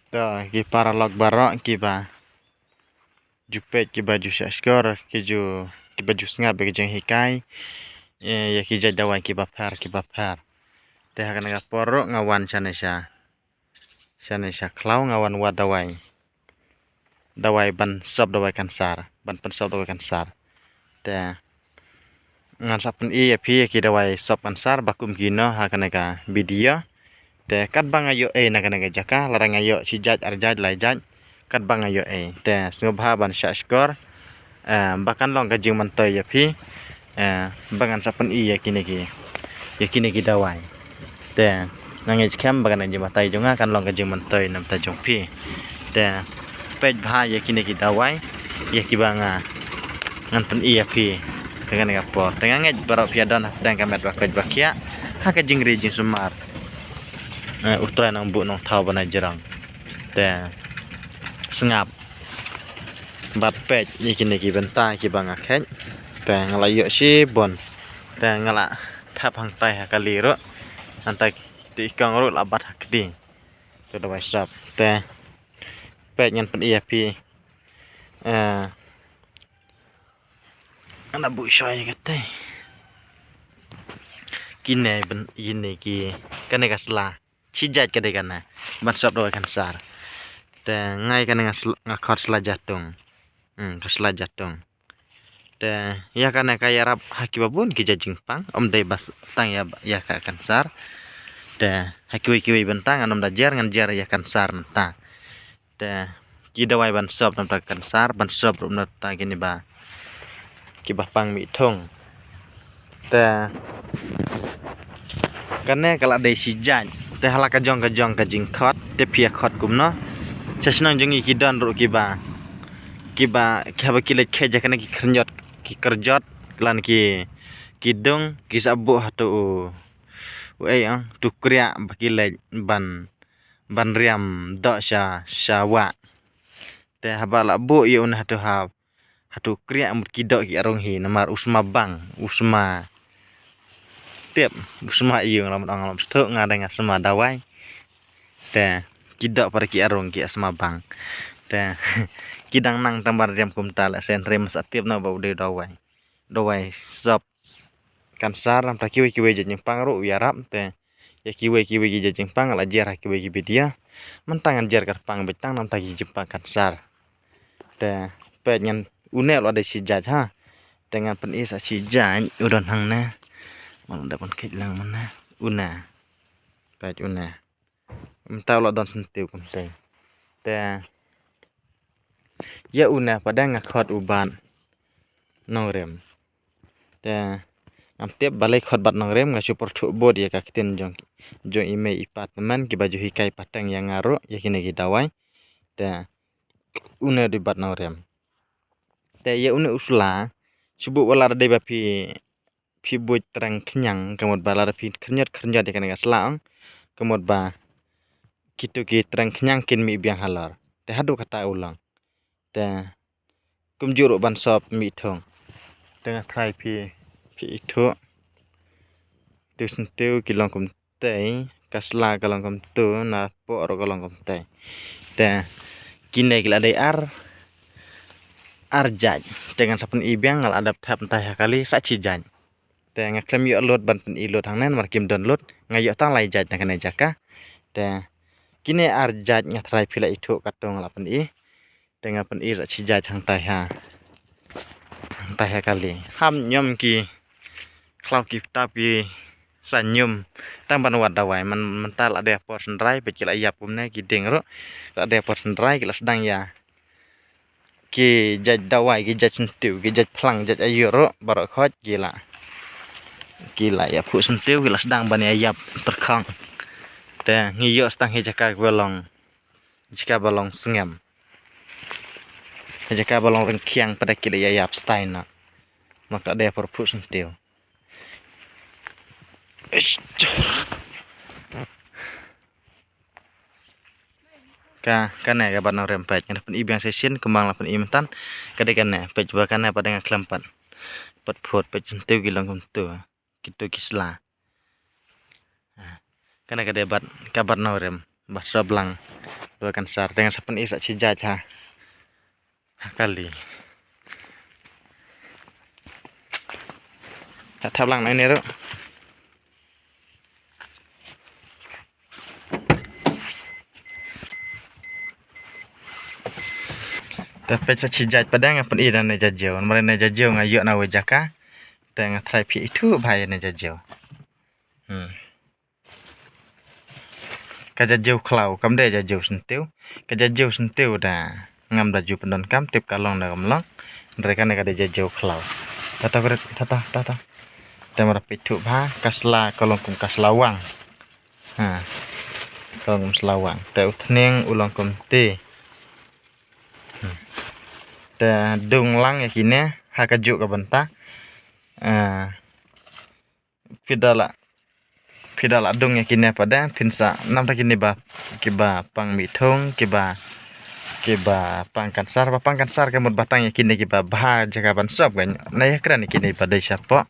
To ki para log barok ki ba jupet ki baju skor ki ju ki baju snga be jeng hikai ya ki jadawan ki bapar te hakan ga porok ngawan sanesha klau ngawan dawai ban sob dawai kansar ban pen sob dawai kansar te ngan sapen I ya pi ki dawai sob kansar bakum gino hakan ga video te kat bang ayo nakan ga jaka larang ayo si jaj arjaj lai jaj kat bang ayo te snobha ban skor bahkan long gajing mantoy ya pi bangan sapen I ya kini ki dawai te nangej kem bagan anji matai jonga kan long gajing mantoy nam ta jong pi te pej bha ya kini ki dawai ya ki banga ngan pen I ya pi dengan ngapor dengan ngej barok piadon dan kamet bakaj bakia haka jingri jing sumar utrai nang bu nong thau bana jerang te sengap bat pej ikini ki benta ki banga khet te ngala yo si bon te ngala thap hang tai hakali ro santai ti kang ro labat hakdi to dawai sap te pej ngan pen I pi anak bu shoy kate kine ben ini ki kane kasla chijat kade kana ban sap dawai kansar te ngai kane ngakot sla jatung kasla jatung te ya kane kaya rap haki babun ki jajing pang om dai bas tang ya ka kansar te haki wi bentang anom da jar ngan jar ya kansar ta te ki dawai ban sap nam ta kansar ban sap rum ta gini ba ki bah pang mi thong te kane kala dei si jan te hala ka jong ka jing khot te pia khot kum no chasnang jongi ki don ro ki ba khaba ki le khe ja kane ki kerjot klan ki dong ki sabu hatu tu kriya baki le ban riam do syawa te haba la bu yo na hatu kriya mut ki do ki arong hi namar usma bang usma tiap usma iyo ngalam stok ngadeng asma dawai te ki do para ki arong ki asma bang te kidang nang tambar riam kumta la sen rem satip na ba ude dawai sop kansar nam ta kiwi jeng pang ro yarap te ya kiwi jeng pang la jar kiwi dia mentangan jar kat pang betang nam ta ki jempa kansar te pej ngan une lo ada si jaj ha dengan pen I sa si jaj udon hang na mang dapat kit lang mana una pej una mentau lo don sentiu kum te ya una pada ngakot uban nongrem te am tiap balai khot bat nongrem nga super thu bod ya ka kitin jong ime apartment ki baju hikai patang yang ngaro ya kini ki dawai te una di bat nongrem te ya una usla subu wala de ba pi buj terang kenyang kamot bala pi kernyot ya kana gaslang kamot ba kitu ki terang kenyang kin mi biang halar te hadu kata ulang te kumjuro ban sop mi thong tengah trai pi itu tu sentiu kilong kum tei kasla kalong kum tu na po ro kalong kum tei te kine kila dei arjaj dengan sapen I biang ngal adap tap entah kali sa ci jan te ngaklem yo lot ban pen I lot hang nen markim don lot ngayo tang lai jaj na kana jaka te kine arjaj ngatrai pila itu katong la pen I dengan pen I ra ci jaj hang tai ha kali ham nyom ki klau ki tap ki sanyum tang ban wat dawai man tal ada portion rai pe kila yap kumne ki ding ro ada portion rai kila sedang ya ki jaj dawai ki jaj sentiu ki jaj plang jaj ayo ro barok khot gila ya pu sentiu kila sedang ban ya yap terkhang te ngiyo stang he jaka balong sengem jaka balong rengkiang pada kila ya yap stein na maka ada pu sentiu kana ga ban rempet kan pen I biang session kembang la pen I mentan kade kana pej ba kana pada ngaklempat pat phot pej sentiu gilong kum tu kitu kisla kana kade bat kabar no rem basra blang doakan sar dengan sapen isak cijaj kali tak lang ini ro tapi sa cijaj padang apen ira na jajau mare na jajau ngayo na wajaka teng try pi itu bahaya na jajau kajajau klau kam de jajau sentiu kajajau sentiu da ngam da ju pendon kam tip kalong na gamlong mereka na kada jajau klau tata temara pitu ba kasla kalong kum kaslawang kalong kum selawang te uthneng ulang kum te te dung lang ya kine hakaju ka banta pidala dung ya kine pada pinsa nam ta kine ba kiba pang mithong kiba pangkansar kemud batang ya kine kiba bah jaga ban sop kan na ya kran kine pada siapa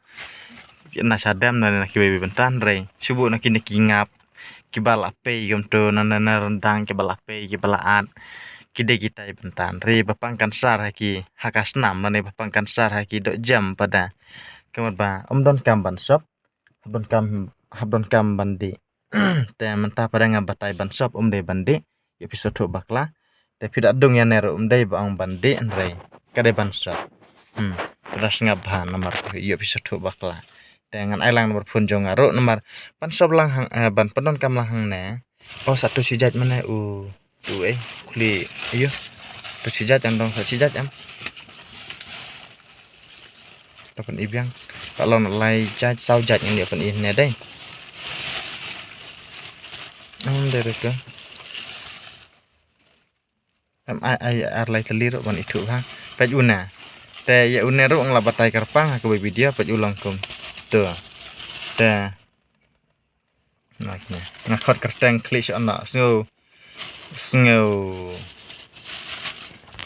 na sadam na kiba bentan re subuh na kine kingap kiba lape yom to na rendang kiba lape kiba laat kide kita bentan re bapangkan sar haki hakas nam na bapangkan sar haki dok jam pada kemud ba don kam ban sop habdon kam bandi te mentah pada ngabatai ban sop de bandi episode bakla te pidak dung ya nero de bang bandi re kade ban sop terus ngabhan nomor episode bakla dengan ailang nomor pun jong aro nomor ban sop lang hang ban pendon kam lang hang ne satu sijat mana kuli iyo tu sijat yang dong sijat am dapat ibyang kalau nilai jaj sau jaj yang dia pen ini deh dari ke ai arlai telir ban itu ha paj una te ya unero nglabatai karpang ke video paj ulang kum tuh te naknya ngakot kerteng klik anak sngo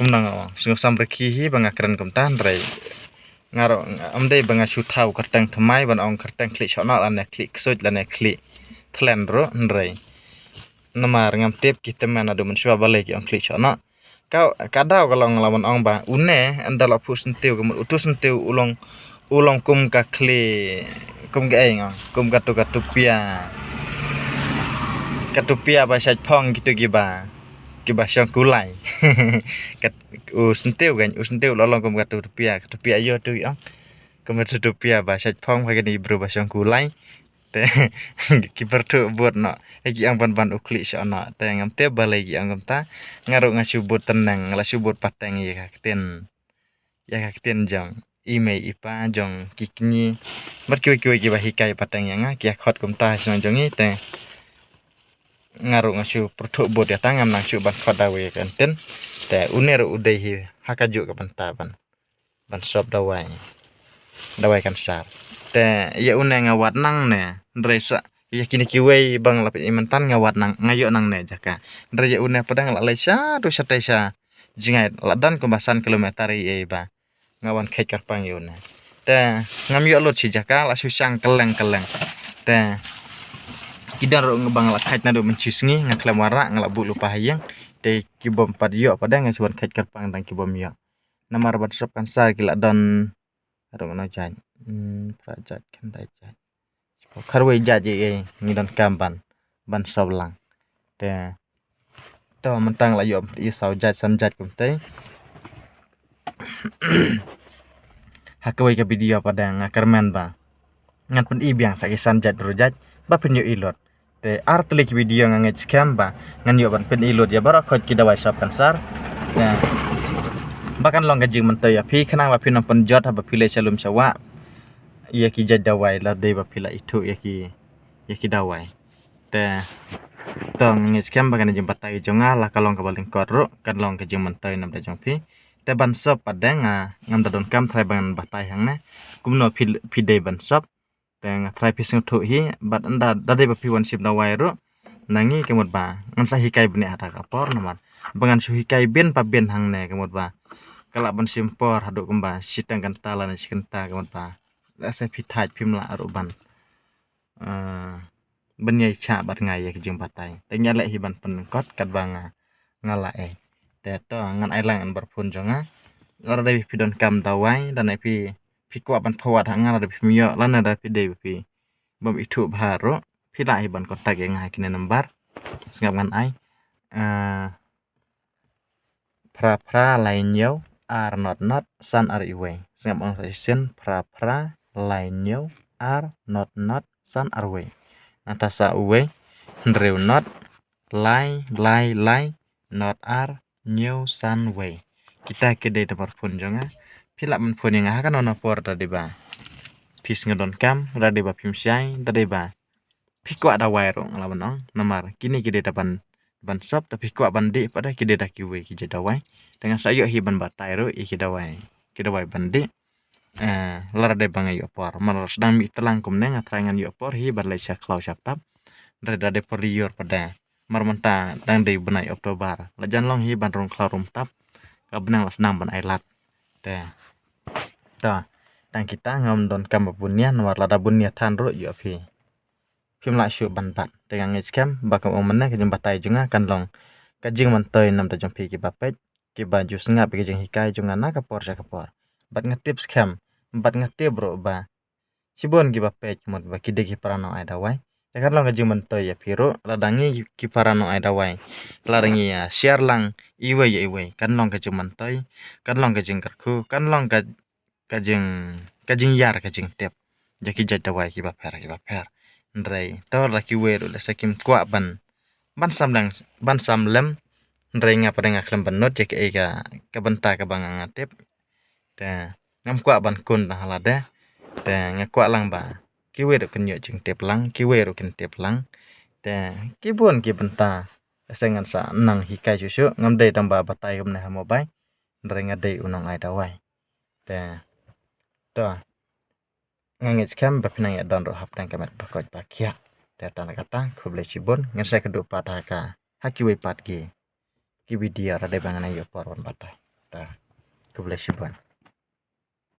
kumnang sngo samreki bangakran kum tan rai ngaro amde banga sutau kerteng thmai ban ong kerteng klik anak ane klik soj lane klik thlen ro rai namar ngam tip kita mana do mensua balai ki ong klik anak kau kadau kalau ngelawan ong ba une andala pu sentiu kum utus sentiu ulong kum ka klik kum ga eng kum katupia ba saj phong gitu giba syang kulai sentiu kan sentiu lolong kum katupia yo tu yang kum katupia ba saj phong ba ni bro ba syang kulai te kiper tu buat no egi ang ban ukli sana te ngam te balai gi angam ta ngaru ngasubut tenang la subut pateng ya kakten jong email ipa jong kikni berkiwi-kiwi gi bahikai pateng yang kia khot kum ta jongi te ngaru ngasu pertuk bot ya tangam nang ban khot dawe kanten te uner udai hi hakaju ka bantaban ban sop dawai kan sar te ya une ngawat nang ne resa ya kini kiwei bang lapi imantan ngawat nang ngayo nang ne jaka ndre ya une padang la lesa tu satesa jingai ladan kumbasan kilometer ye ba ngawan khai karpang yune te ngam yo lot si jaka la susang keleng te kidar ngebang la khait na do mencisngi ngaklem wara ngalabu lupa hayang te kibom pad yo padang ngasuan khai karpang dang kibom yo namar ban sop kan sa kila don arong no jan prajat kendai jat kharwei jat ye ngidon kamban ban soblang te to mentang la yo isau jat san jat kum te hakawai ka video padang ngakarman ba ngan pen ibyang sa san jat rojat ba pen yo ilot te artlik video nganget scam ba ngan yo ban pen ilot ya barakot kidawai sap kansar te bahkan long gajing mentai ya pi khana ba pi nom pen jot ba pile salum sawa ya ki jadawai la dei ba pila itu ya ki dawai te tong ngis kam bagan jeng patai jonga la kalong ka baling korro kan long ka jeng mentai nam da jong pi te ban sop padang ngam da don kam trai ban batai hang na kumno pi dei ban sop te nga trai pi sing thu hi bat anda da dei ba pi wan sip dawai ro nangi kemut ba ngam sa hikai bne ata kapor namar bangan su hikai ben pa ben hang ne kemut ba kala ban simpor hadu kumba sitang kan tala na sikenta kemut ba saya pitaj pimla aruban banyai cha bat ngai ya jeng patai tanya lek hiban penkot kat banga ngalae te to ngan ai lang an berpun jonga ora dai pi don kam tawai dan ai pi kwa ban phawat hanga ada pi mio lan ada pi dei pi bom itu bharo pi lai ban kontak yang ngai kini nambar singap ngan ai pra lain yo are not san are iwe singap on session pra lain yo are not san are we atasa uwe ndreu not lai not are new san way kita kedai dapat pun jonga pilak men pun yang akan ona por tadi ba pis ngedon kam tadi ba pim syai tadi ba pikwa ada wairo ngalawan ong namar kini kedai dapan ban sop tapi kuat bandi pada kedai dak kiwe ki dawai dengan sayo hiban batai ro iki dawai bandi lara de bangai yo por mar sedang mi telang kumne ngatrangan yo por hi bar lai syak klau syak tap dade perior pada marmenta dang de benai Oktober lajan long hi ban rong klarum tap ka benang las nang ban ailat te ta dang kita ngom don kam bunian war lada bunia tan ro yo phim lại shu ban ban dengan ngecam bakam omena ke jembatai junga kan long kajing mantoy nam ta jompi ki bapet ki baju sengap ke jeng hikai junga na kapor bat ngetip scam bat ngetip bro ba sibon ki bapet mot ba kide ki parano ai dawai kan long kajing mantoy ya piro ladangi ki parano ai dawai larangi ya share lang iwe ya iwe kan long kajing mantoy kan long kajing kerku kan long kajing yar kajing tep jaki jat dawai ki baper ndrai tor laki weru la sakim kwa ban sam lem ndrai nga pada nga klem benot ya ke ega ka benta ka bang ngatep ta ngam kwa ban kun na halada ta nga kwa lang ba ki weru kenyo jing tep lang ki weru ken tep lang ta ki bon ki benta sengan sa nang hikai susu ngam dei tamba batai kam na mobai ndrai nga dei unong ai dawai ta to ngangit kam bapinang ya don ro hap tang kamet bakoj bakia data kata kuble cibon ngan saya kedua pada ka hakiwe pat ki video rada bangana yo poron batai ta kuble cibon